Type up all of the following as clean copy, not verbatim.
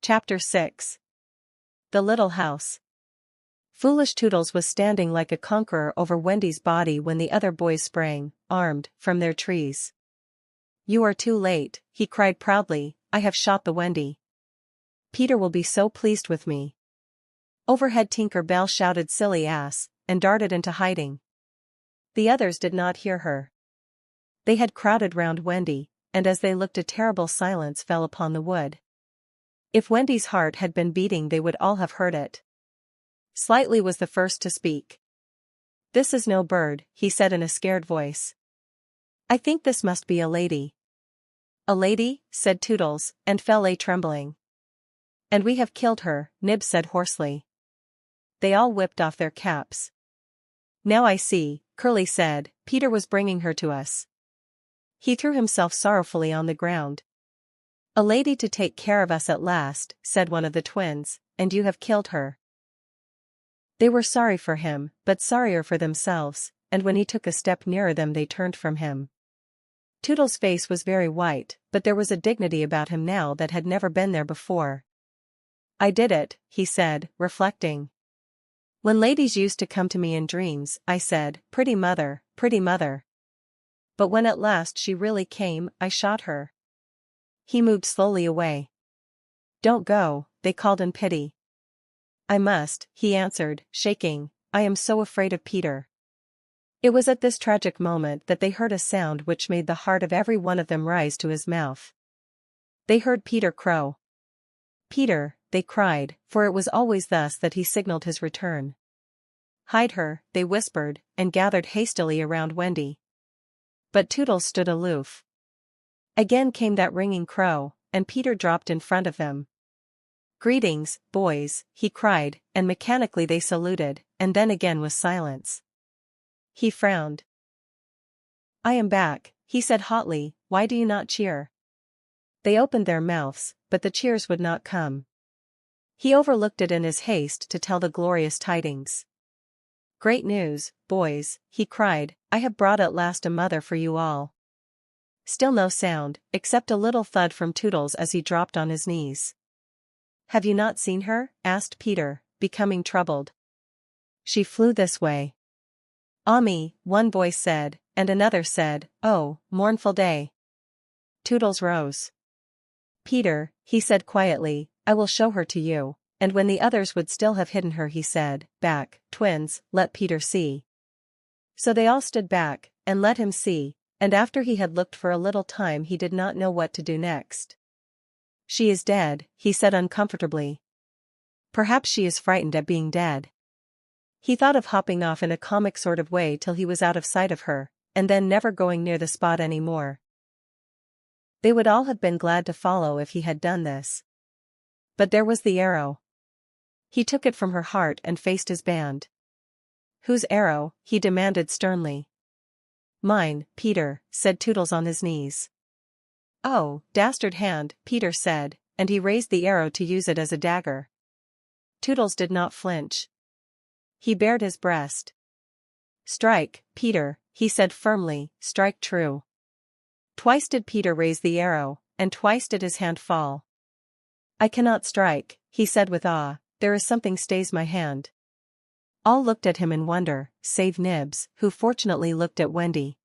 Chapter 6. The Little House. Foolish Toodles was standing like a conqueror over Wendy's body when the other boys sprang, armed, from their trees. "You are too late," he cried proudly, "I have shot the Wendy. Peter will be so pleased with me." Overhead Tinker Bell shouted "silly ass," and darted into hiding. The others did not hear her. They had crowded round Wendy, and as they looked a terrible silence fell upon the wood. If Wendy's heart had been beating they would all have heard it. Slightly was the first to speak. "This is no bird," he said in a scared voice. "I think this must be a lady." "A lady?" said Toodles, and fell a trembling. "And we have killed her," Nib said hoarsely. They all whipped off their caps. "Now I see," Curly said, "Peter was bringing her to us." He threw himself sorrowfully on the ground. "A lady to take care of us at last," said one of the twins, "and you have killed her." They were sorry for him, but sorrier for themselves, and when he took a step nearer them they turned from him. Toodles' face was very white, but there was a dignity about him now that had never been there before. "I did it," he said, reflecting. "When ladies used to come to me in dreams, I said, 'Pretty mother, pretty mother.' But when at last she really came, I shot her." He moved slowly away. "Don't go," they called in pity. "I must," he answered, shaking, "I am so afraid of Peter." It was at this tragic moment that they heard a sound which made the heart of every one of them rise to his mouth. They heard Peter crow. "Peter," they cried, for it was always thus that he signaled his return. "Hide her," they whispered, and gathered hastily around Wendy. But Toodles stood aloof. Again came that ringing crow, and Peter dropped in front of them. "Greetings, boys," he cried, and mechanically they saluted, and then again was silence. He frowned. "I am back," he said hotly, "why do you not cheer?" They opened their mouths, but the cheers would not come. He overlooked it in his haste to tell the glorious tidings. "Great news, boys," he cried, "I have brought at last a mother for you all." Still no sound, except a little thud from Toodles as he dropped on his knees. "Have you not seen her?" asked Peter, becoming troubled. "She flew this way." "Ah me," one voice said, and another said, "Oh, mournful day." Toodles rose. "Peter," he said quietly, "I will show her to you," and when the others would still have hidden her he said, "Back, twins, let Peter see." So they all stood back, and let him see, and after he had looked for a little time he did not know what to do next. "She is dead," he said uncomfortably. "Perhaps she is frightened at being dead." He thought of hopping off in a comic sort of way till he was out of sight of her, and then never going near the spot any more. They would all have been glad to follow if he had done this. But there was the arrow. He took it from her heart and faced his band. "Whose arrow?" he demanded sternly. "Mine, Peter," said Toodles on his knees. "Oh, dastard hand," Peter said, and he raised the arrow to use it as a dagger. Toodles did not flinch. He bared his breast. "Strike, Peter," he said firmly, "strike true." Twice did Peter raise the arrow, and twice did his hand fall. "I cannot strike," he said with awe, "there is something stays my hand." All looked at him in wonder, save Nibs, who fortunately looked at Wendy.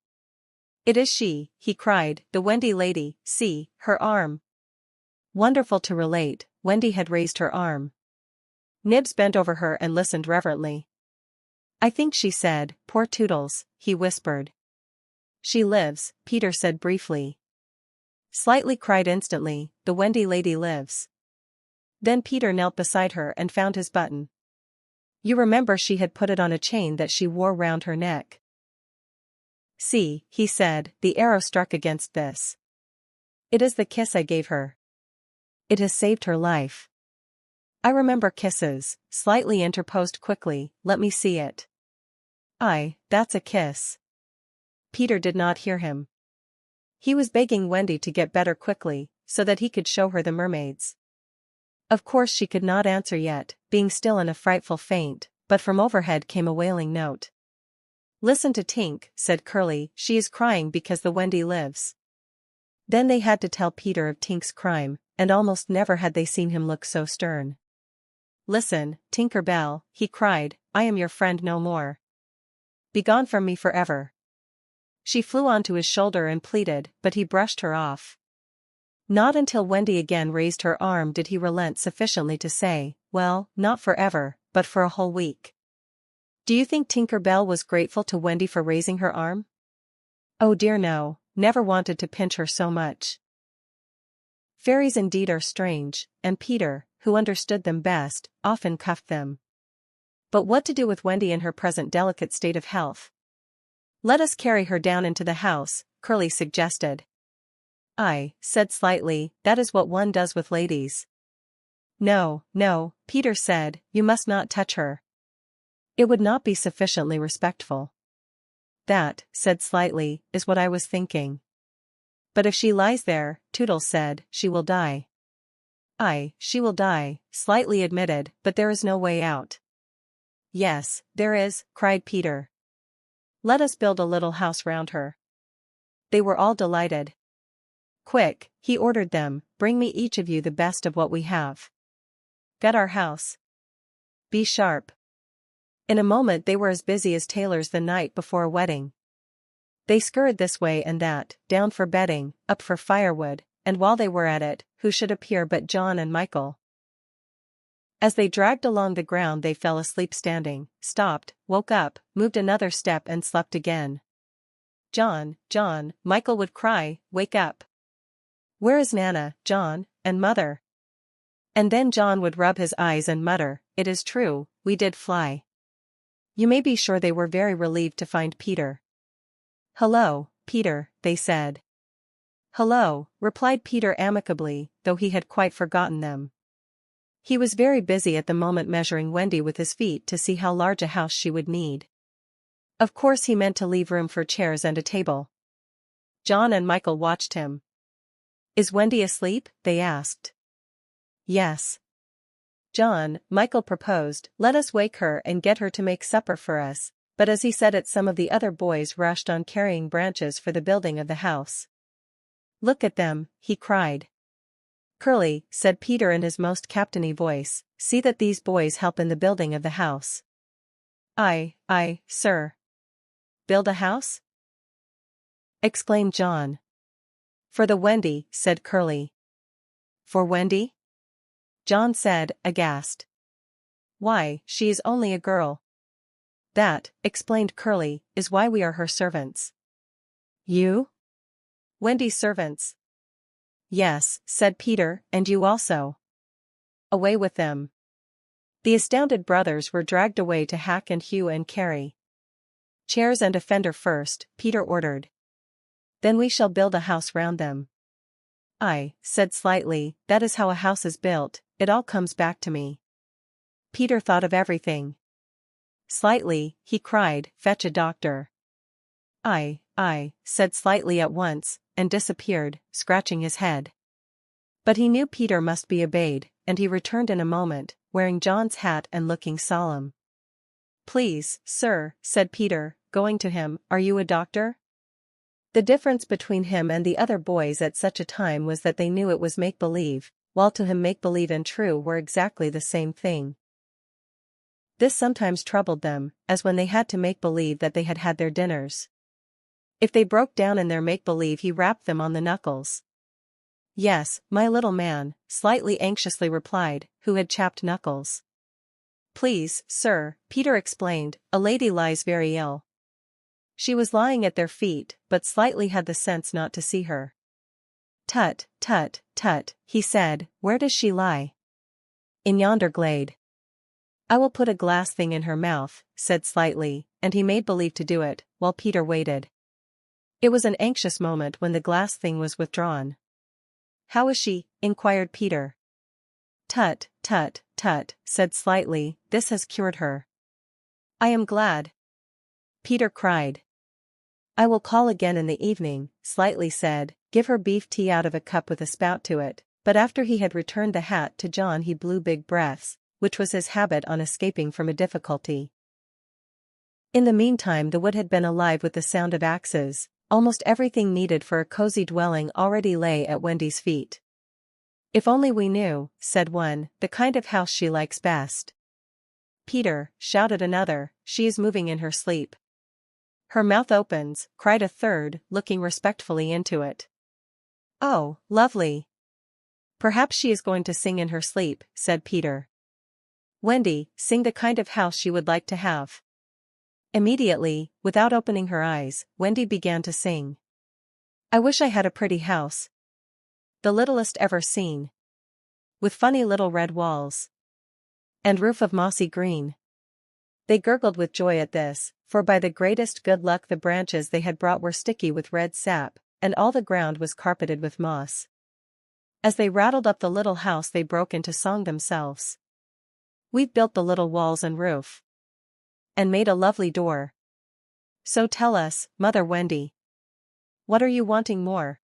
"It is she," he cried, "the Wendy lady, see, her arm." Wonderful to relate, Wendy had raised her arm. Nibs bent over her and listened reverently. "I think she said, 'Poor Toodles,'" he whispered. "She lives," Peter said briefly. Slightly cried instantly, "The Wendy lady lives." Then Peter knelt beside her and found his button. You remember she had put it on a chain that she wore round her neck. "See," he said, "the arrow struck against this. It is the kiss I gave her. It has saved her life." "I remember kisses," slightly interposed quickly, "let me see it." "Aye, that's a kiss." Peter did not hear him. He was begging Wendy to get better quickly, so that he could show her the mermaids. Of course she could not answer yet, being still in a frightful faint, but from overhead came a wailing note. "Listen to Tink," said Curly, "she is crying because the Wendy lives." Then they had to tell Peter of Tink's crime, and almost never had they seen him look so stern. "Listen, Tinker Bell," he cried, "I am your friend no more. Begone from me forever." She flew onto his shoulder and pleaded, but he brushed her off. Not until Wendy again raised her arm did he relent sufficiently to say, "Well, not forever, but for a whole week." Do you think Tinker Bell was grateful to Wendy for raising her arm? Oh dear no, never wanted to pinch her so much. Fairies indeed are strange, and Peter, who understood them best, often cuffed them. But what to do with Wendy in her present delicate state of health? "Let us carry her down into the house," Curly suggested. "I," said slightly, "that is what one does with ladies." "No, no," Peter said, "you must not touch her. It would not be sufficiently respectful." "That," said slightly, "is what I was thinking. But if she lies there," Toodles said, "she will die." "Aye, she will die," Slightly admitted, "but there is no way out." "Yes, there is," cried Peter. "Let us build a little house round her." They were all delighted. "Quick," he ordered them, "bring me each of you the best of what we have. Gut our house. Be sharp." In a moment they were as busy as tailors the night before a wedding. They scurried this way and that, down for bedding, up for firewood, and while they were at it, who should appear but John and Michael. As they dragged along the ground they fell asleep standing, stopped, woke up, moved another step and slept again. "John, John," Michael would cry, "wake up. Where is Nana, John, and Mother?" And then John would rub his eyes and mutter, "It is true, we did fly." You may be sure they were very relieved to find Peter. "Hello, Peter," they said. "Hello," replied Peter amicably, though he had quite forgotten them. He was very busy at the moment measuring Wendy with his feet to see how large a house she would need. Of course he meant to leave room for chairs and a table. John and Michael watched him. "Is Wendy asleep?" they asked. "Yes." "John," Michael proposed, "let us wake her and get her to make supper for us," but as he said it some of the other boys rushed on carrying branches for the building of the house. "Look at them," he cried. "Curly," said Peter in his most captainy voice, "see that these boys help in the building of the house." Aye, sir." "Build a house?" exclaimed John. "For the Wendy," said Curly. "For Wendy?" John said, aghast. "Why, she is only a girl." "That," explained Curly, "is why we are her servants." "You? Wendy's servants?" "Yes," said Peter, "and you also." Away with them. The astounded brothers were dragged away to hack and hew and carry. "Chairs and a fender first," Peter ordered. "Then we shall build a house round them." "I," said Slightly, "that is how a house is built, it all comes back to me." Peter thought of everything. "Slightly," he cried, "fetch a doctor." I, said Slightly at once, and disappeared, scratching his head. But he knew Peter must be obeyed, and he returned in a moment, wearing John's hat and looking solemn. "Please, sir," said Peter, going to him, "are you a doctor?" The difference between him and the other boys at such a time was that they knew it was make-believe, while to him make-believe and true were exactly the same thing. This sometimes troubled them, as when they had to make believe that they had had their dinners. If they broke down in their make-believe he rapped them on the knuckles. "Yes, my little man," Slightly anxiously replied, who had chapped knuckles. "Please, sir," Peter explained, "a lady lies very ill." She was lying at their feet, but Slightly had the sense not to see her. "Tut, tut, tut," he said, "where does she lie?" "In yonder glade." "I will put a glass thing in her mouth," said Slightly, and he made believe to do it, while Peter waited. It was an anxious moment when the glass thing was withdrawn. "How is she?" inquired Peter. "Tut, tut, tut," said Slightly, "this has cured her." "I am glad," Peter cried. "I will call again in the evening," Slightly said, "give her beef tea out of a cup with a spout to it," but after he had returned the hat to John he blew big breaths, which was his habit on escaping from a difficulty. In the meantime the wood had been alive with the sound of axes. Almost everything needed for a cozy dwelling already lay at Wendy's feet. If only we knew, said one, the kind of house she likes best. Peter, shouted another, she is moving in her sleep. Her mouth opens, cried a third, looking respectfully into it. Oh, lovely. Perhaps she is going to sing in her sleep, said Peter. Wendy, sing the kind of house she would like to have. Immediately, without opening her eyes, Wendy began to sing. I wish I had a pretty house. The littlest ever seen. With funny little red walls. And roof of mossy green. They gurgled with joy at this, for by the greatest good luck the branches they had brought were sticky with red sap, and all the ground was carpeted with moss. As they rattled up the little house they broke into song themselves. We've built the little walls and roof. And made a lovely door. So tell us, Mother Wendy. What are you wanting more?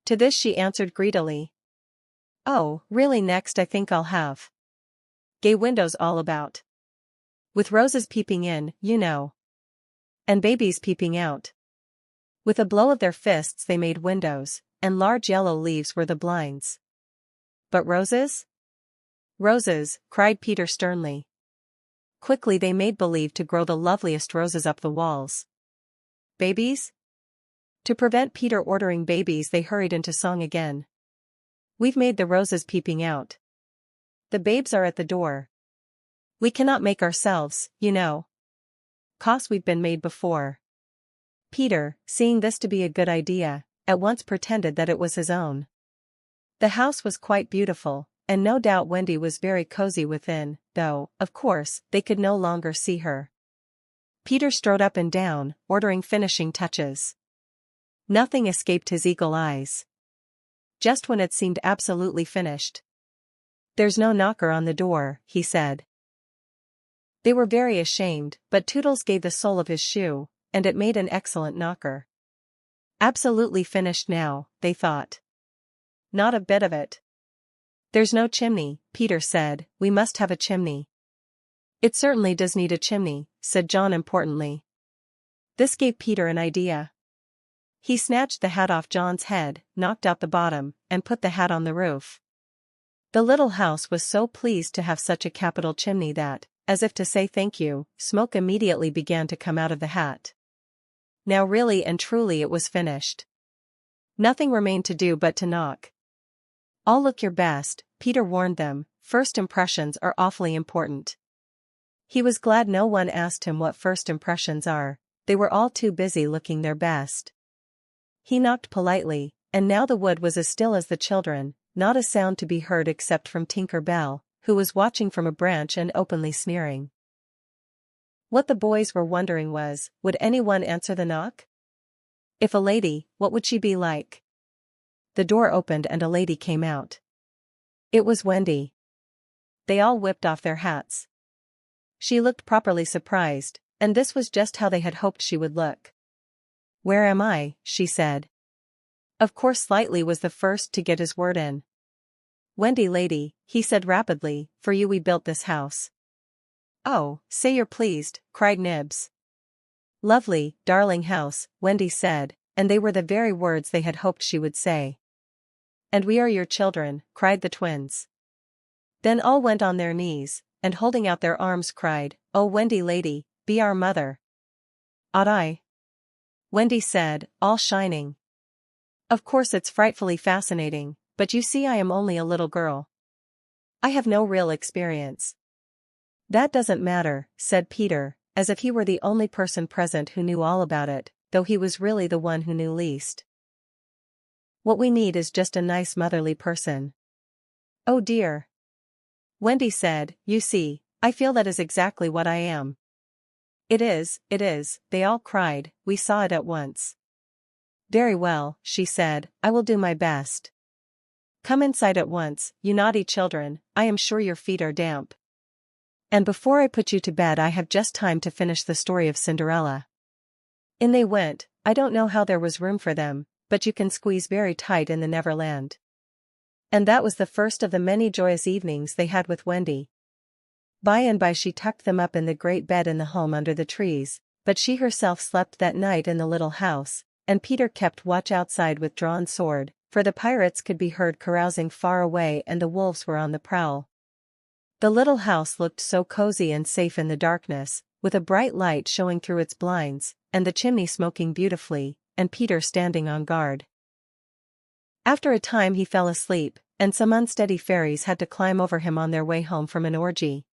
To this she answered greedily. Oh, really next I think I'll have gay windows all about. With roses peeping in, you know. And babies peeping out. With a blow of their fists they made windows, and large yellow leaves were the blinds. But roses? Roses, cried Peter sternly. Quickly they made believe to grow the loveliest roses up the walls. Babies? To prevent Peter ordering babies they hurried into song again. We've made the roses peeping out. The babes are at the door. We cannot make ourselves, you know. 'Cause we've been made before. Peter, seeing this to be a good idea, at once pretended that it was his own. The house was quite beautiful, and no doubt Wendy was very cozy within, though, of course, they could no longer see her. Peter strode up and down, ordering finishing touches. Nothing escaped his eagle eyes. Just when it seemed absolutely finished. There's no knocker on the door, he said. They were very ashamed, but Toodles gave the sole of his shoe, and it made an excellent knocker. Absolutely finished now, they thought. Not a bit of it. There's no chimney, Peter said, we must have a chimney. It certainly does need a chimney, said John importantly. This gave Peter an idea. He snatched the hat off John's head, knocked out the bottom, and put the hat on the roof. The little house was so pleased to have such a capital chimney that, as if to say thank you, smoke immediately began to come out of the hat. Now really and truly it was finished. Nothing remained to do but to knock. All look your best, Peter warned them, first impressions are awfully important. He was glad no one asked him what first impressions are, they were all too busy looking their best. He knocked politely, and now the wood was as still as the children, not a sound to be heard except from Tinker Bell, who was watching from a branch and openly sneering. What the boys were wondering was, would anyone answer the knock? If a lady, what would she be like? The door opened and a lady came out. It was Wendy. They all whipped off their hats. She looked properly surprised, and this was just how they had hoped she would look. Where am I? She said. Of course Slightly was the first to get his word in. Wendy lady, he said rapidly, for you we built this house. Oh, say you're pleased, cried Nibs. Lovely, darling house, Wendy said, and they were the very words they had hoped she would say. And we are your children, cried the twins. Then all went on their knees, and holding out their arms cried, Oh Wendy lady, be our mother. Ought I? Wendy said, all shining. Of course it's frightfully fascinating, but you see I am only a little girl. I have no real experience. That doesn't matter, said Peter, as if he were the only person present who knew all about it, though he was really the one who knew least. What we need is just a nice motherly person. Oh dear. Wendy said, you see, I feel that is exactly what I am. It is, they all cried, we saw it at once. Very well, she said, I will do my best. Come inside at once, you naughty children, I am sure your feet are damp. And before I put you to bed I have just time to finish the story of Cinderella. In they went, I don't know how there was room for them, but you can squeeze very tight in the Neverland. And that was the first of the many joyous evenings they had with Wendy. By and by she tucked them up in the great bed in the home under the trees, but she herself slept that night in the little house, and Peter kept watch outside with drawn sword, for the pirates could be heard carousing far away and the wolves were on the prowl. The little house looked so cozy and safe in the darkness, with a bright light showing through its blinds, and the chimney smoking beautifully, and Peter standing on guard. After a time he fell asleep, and some unsteady fairies had to climb over him on their way home from an orgy.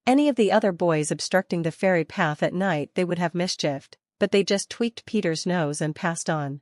Any of the other boys obstructing the fairy path at night they would have mischieved, but they just tweaked Peter's nose and passed on.